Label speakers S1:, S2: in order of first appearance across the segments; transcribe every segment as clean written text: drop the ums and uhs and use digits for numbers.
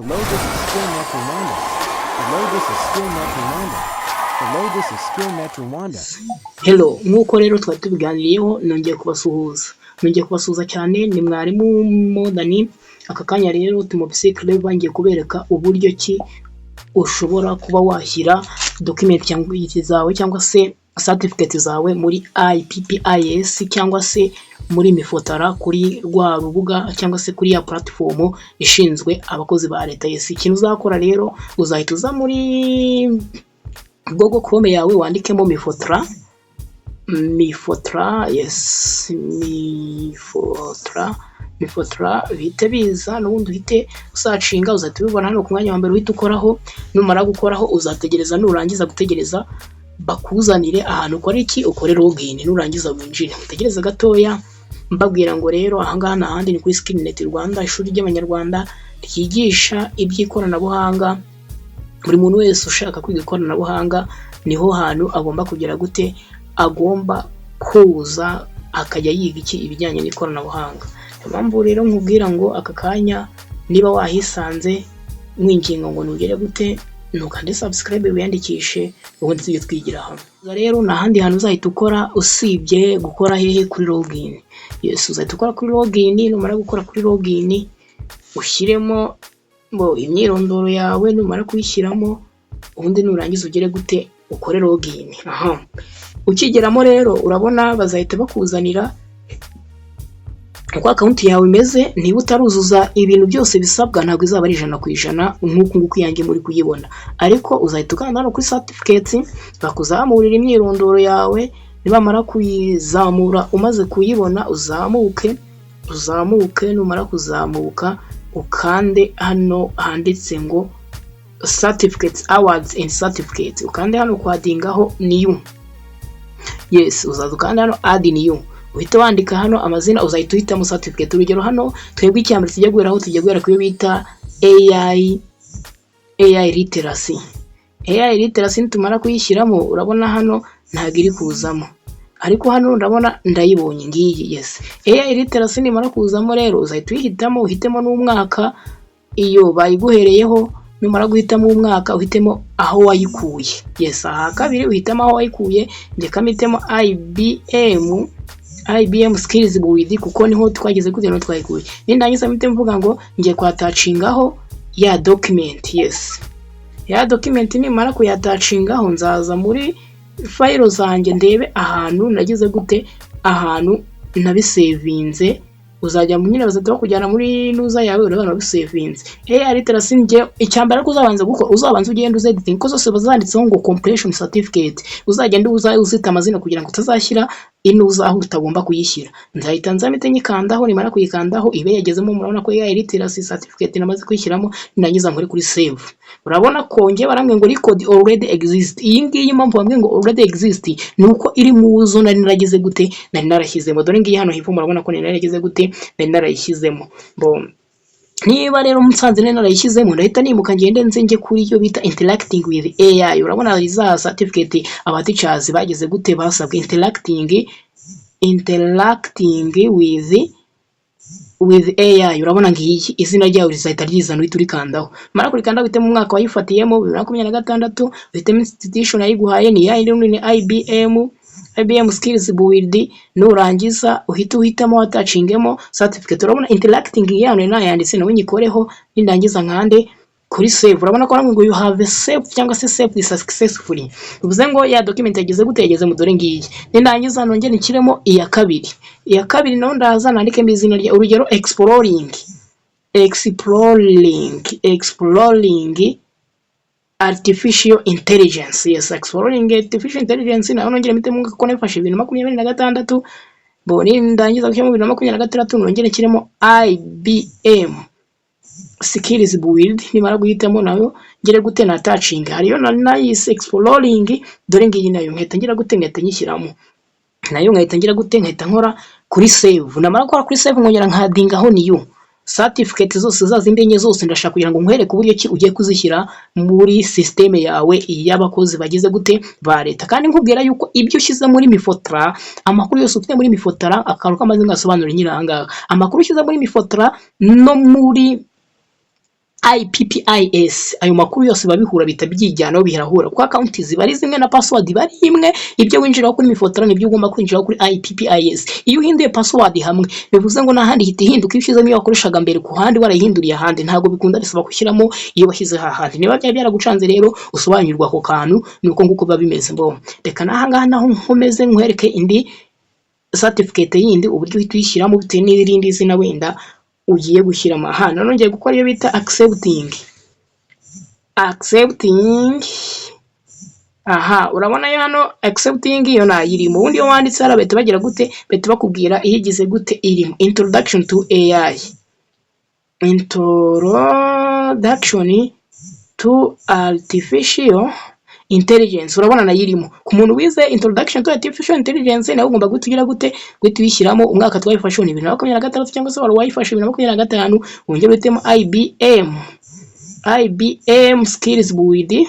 S1: Hello, this is SkillNet Rwanda. Hello, this is SkillNet Rwanda. Hello, this is SkillNet Rwanda.
S2: Hello, nk'uko rero twari tubiganiriyeho nongeye kubasuhuza cyane. Ni mwarimu Modani. Aka kanya rero tumubisike bangiye kubereka uburyo ki ushobora kuba washyira document zawe cyangwa se certificate zawe muri IPPIS cyangwa se muri Mifotara kuri rwa rubuga cyangwa se kuri ya platform ishinzwe abakozi ba leta. Yes, ikintu uzakora rero uzahita uza muri Google Chrome yawe wandikemo Mifotara, yes, Mifotara bihite biza, n'ubundi uhite usacinga, uzahita ubibona hano ku mwanya wa mbere. Uhita ukoraho, numara gukoraho uzategereza, nurangiza gutegereza bakuzanire ahantu ukora iki, ukore login, nurangiza winjire. Utegereza gatoya, mbabwira ngo rero ahangaha n'ahandi ni kuri SkillNet Rwanda, ishuri ry'abanyarwanda ryigisha iby'ikoranabuhanga. Buri muntu wese ushaka kwiga ikoranabuhanga niho hantu agomba kugera gute, agomba kuza akajya yiga iki, ibijyanye n'ikoranabuhanga. Impamvu rero nkubwira ngo aka kanya niba wahisanze mwingingo ngo nugere gute, nukande subscribe wiyandikishe, ubundi tujye twigira hamwe. Rero n'ahandi hantu uzahita ukora usibye gukora hehe, kuri login. Yes, uzahita ukora kuri login. Numara gukora kuri login ushyiremo imyirondoro yawe, numara kuyishyiramo ubundi nurangiza ugere gute, ukore login. Ukigeramo rero urabona bazahita bakuzanira uko account yawe imeze. Niba utaruzuza ibintu byose bisabwa ntabwo izaba ari 100% nk'uko yanjye muri kuyibona, ariko uzahita ukanda hano kuri certificate bakuzamurira imyirondoro yawe. Nibamara kuyizamura umaze kuyibona uzamuke, numara kuzamuka ukande hano handitse ngo certificates, awards and certificates. Ukande hano kwadingaho new. Yes, uzaza ukande hano add new, uhita wandika hano amazina, uzahita uhitamo certificate. Urugero hano twebwe icyambere tujya guheraho, tujya guhera kuyo bita AI literacy. AI literacy nitumara kuyishyiramo urabona hano ntago iri kuzamo, ariko hano urabona ndayibonye ngiyi. Yes, AI literacy nimara kuzamo rero uzahita uhitamo, uhitemo n'umwaka iyo bayiguhereyeho. Numara guhitamo umwaka uhitemo aho wayikuye. Yes, aha kabiri uhitamo aho wayikuye. Nge kamitemo IBM skills build kuko niho twageze kuri no twayikuye. Nindangiza mpite mvuga ngo ngiye kwatacingaho ya document. Yes, ya document nimara kuyatacingaho nzaza muri file zanjye ndebe ahantu nagize gute, ahantu nabisevinze. Uzajya mu nyine bazatwa kujyana muri nuza yawe urabona bisevinze. AI literacy nge icyambara ko uzabanza gukora, uzabanza ugenda uzediting ko zose bazanditseho ngo completion certificate. Uzagenda uzita amazina kugira ngo utazashyira inuza aho utagomba kuyishyira. Nzahita nzamite nyikandaho, nimara kuyikandaho ibe yagezemo. Murabona ko AI literacy certificate namaze kwishyiramo, nindangiza nkore kuri save. Urabona ko nge baramwe ngo record already exist. Iyi ngiyi impamvu bamwe ngo already exist nuko iri mu zo nari naragize gute, nari narashyizemo. Dore ngiyi hano hepfo murabona ko nari naragize gute, nari narayishyizemo. Niba rero musanze nari narayishyizemo ndahita nimuka ngende nze kuri iyo bita interacting with AI. Urabona za certificate aba teachers bageze gute, basabwe interacting with AI. Urabona ngiyi izina ryawe rizahita ryizana, uhita urikandaho. Mara kurikandaho uhite mu mwaka wayifatiyemo 2026, uhite institution yayiguhaye ni ya ni IBM skills build. Nurangiza uhita uhitamo watachingemo certificate. Urabona interacting yano nayanditse nawe nyikoreho, nindangiza nkande kuri save. Urabona ko ngo you have saved cyangwa se saved successfully. Bivuze ngo ya document yageze gute, yageze mu dore ngiyi. Nindangiza nongere nikiremo iya kabiri naho ndaza nandike izina rya, urugero exploring artificial intelligence. Yes, exploring artificial intelligence. Naho nongere mite mu ko nafashe 2026. Nindangiza gushyira mu 2026 nongere kiremo IBM skills build. Nimara guhitamo nayo ngere gute na touching, hariyo na nice exploring. Dore ngiyi nayo nkahita ngira gute, nkahita nyishyiramo nayo, nkahita ngira gute, nkahita nkora kuri save. Namara gukora kuri save nkongera nkadingaho niyo certificate zose zazindi enye zose. Ndashaka kugira ngo nkwereke uburyo ki ugiye kuzishyira muri system yawe y'abakozi bagize gute, ba leta. Kandi nkubwira yuko ibyo ushyize muri Mifotara, amakuru yose ufite muri Mifotara, akaruka amaze ngasobanura nyiranga amakuru ushyize muri Mifotara no muri IPPIS. Ayo makuru yose babihura bita byijyanaho birahura kwa account ziba ari zimwe na password bari imwe, ibyo winjira kuri Mifotra nibyo ugomba kwinjira kuri IPPIS. Iyo uhinduye password hamwe bivuze ngo nahandi hita ihinduka ifizemo iyo wakoreshaga mbere ku handi warayihinduriye ahandi, ntago bikunda bisaba gushyiramo iyo bashyize hahandi. Niba byari byaragucanze rero usobanyirirwa ako kantu nuko nguko biba bimeze. Mbo reka nahangaha naho nkomeze nkwereke indi certificate yindi uburyo uhita uyishyiramo bitewe n'irindi zina wenda ugiye gushyiramo. Aha nongeye gukora iyo bita accepting. Aha urabona yo hano accepting iyo nayirimo. Ubundi iyo wanditse hara bete bagira gute, bete bakubwira iyigize gute irimo. Introduction to AI, introduction to artificial intelligence. Urabona nayirimo ku muntu wize introduction to artificial intelligence nawe ugomba gutugira gute wishyiramo umwaka twayifashe 2026 cyangwa se wari wayifashe 2025 wongere utemo IBM skills build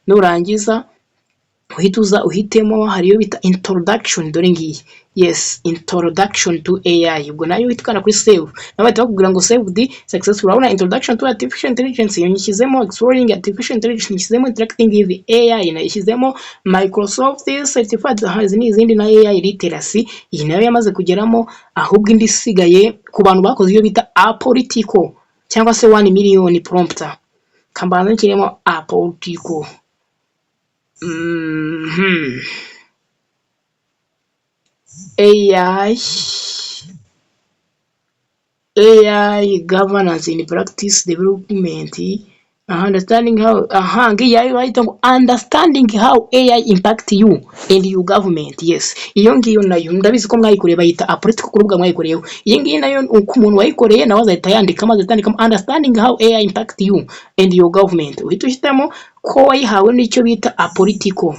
S2: nurangiza uhituza uhitemo hariyo bita introduction. Dore ngiyi yes, introduction to AI. Ubwo nayo uhitana kuri save nabahita bakubwira ngo save the successful. Urabona introduction to artificial intelligence iyo nyishyizemo exploring artificial intelligence, nyishyizemo interacting with AI, nyishyizemo Microsoft certified has n'izindi na AI literacy. Iyi nayo yamaze kugeramo, ahubwo indi sigaye ku bantu bakoze iyo bita apolitical cyangwa se 1 million prompter. Kambanza kirimo apolitical. AI governance in practice development, understanding how understanding how AI impact you and your government. Yes, iyo ngiyo nayo ndabizi ko mwayikoreye bayita apolitical kurubuga mwayikoreyeho. Iyi ngiyi nayo ku muntu wayikoreye nawe azahita yandika maze atandika understanding how AI impact you and your government. Uhita ushyitamo ko wayihawe n'icyo bita apolitical.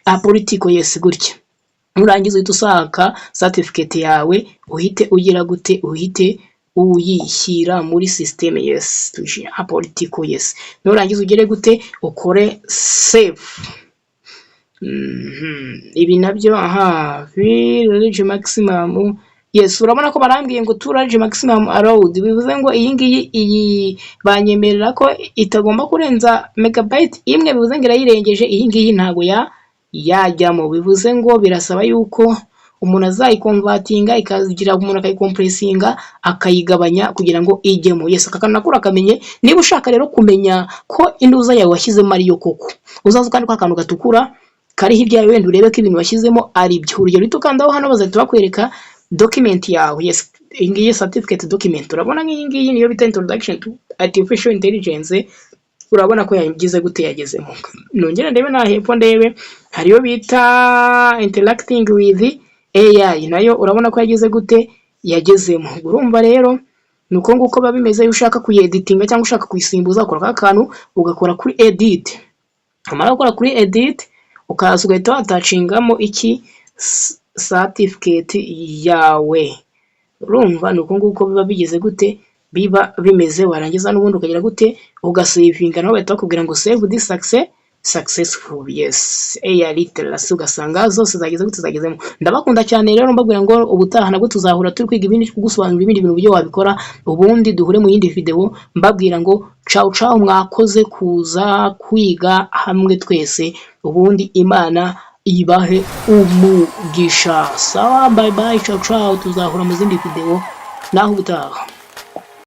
S2: Apolitical yes, gutya nurangiza uhita usaka certificate yawe uhite ugira gute, uhite uyishyira muri system. Yes, tushira apolitical yes, nurangiza ugere gute ukore save. Ibi nabyo village maximum. Yes, urabona ko barambwiye ngo village maximum allowed, bivuze ngo iyi banyemerera ko itagomba kurenza megabyte imwe, bivuze ngo irayirengeje iyi ngiyi ntago yajyamo. Bivuze ngo birasaba yuko umuntu azayikonvertinga ikagira umuntu akayikompressinga akayigabanya kugira ngo ijyemo. Yes, akakanakura akamenye. Niba ushaka rero kumenya ko induza yawe washyizemo ari yo koko, uzaza kandi kwa kantu gatukura kari hirya yawe wenda urebe ko ibintu washyizemo ari byo. Urugero ritukandaho hano bazahita bakwereka document yawe. Yes, ingiyi certificate document. Urabona nk'iyi ngiyi niyo bita introduction to artificial intelligence. Urabona ko yagize gute yagezemo. Nongera ndebe na hepfo ndebe hariyo bita interacting with AI, nayo urabona ko yagize gute yagezemo. Urumva rero nuko nguko babimeze. Iyo ushaka kuyeditinga cyangwa ushaka kuyisimbuza ukora akantu ugakora kuri edit. Amara gukora kuri edit ukaza ugahita watachingamo iki certificate yawe. Urumva nuko nguko biba bigeze gute biba bimeze. Warangiza n'ubundi ukagira gute ugasavinga nawe bahita bakubwira ngo save this successful. Yes, AI literacy ugasanga zose zageze gute zagezemo. Ndabakunda cyane rero mbabwira ngo ubutaha nabwo tuzahura turi kwiga ibindi kugusobanurira ibindi bintu byo wabikora. Ubundi duhure mu yindi video mbabwira ngo ciao mwakoze kuza kwiga hamwe twese. Ubundi Imana ibahe umugisha. Sawa, bye bye, ciao tuzahura mu zindi video naho ubutaha.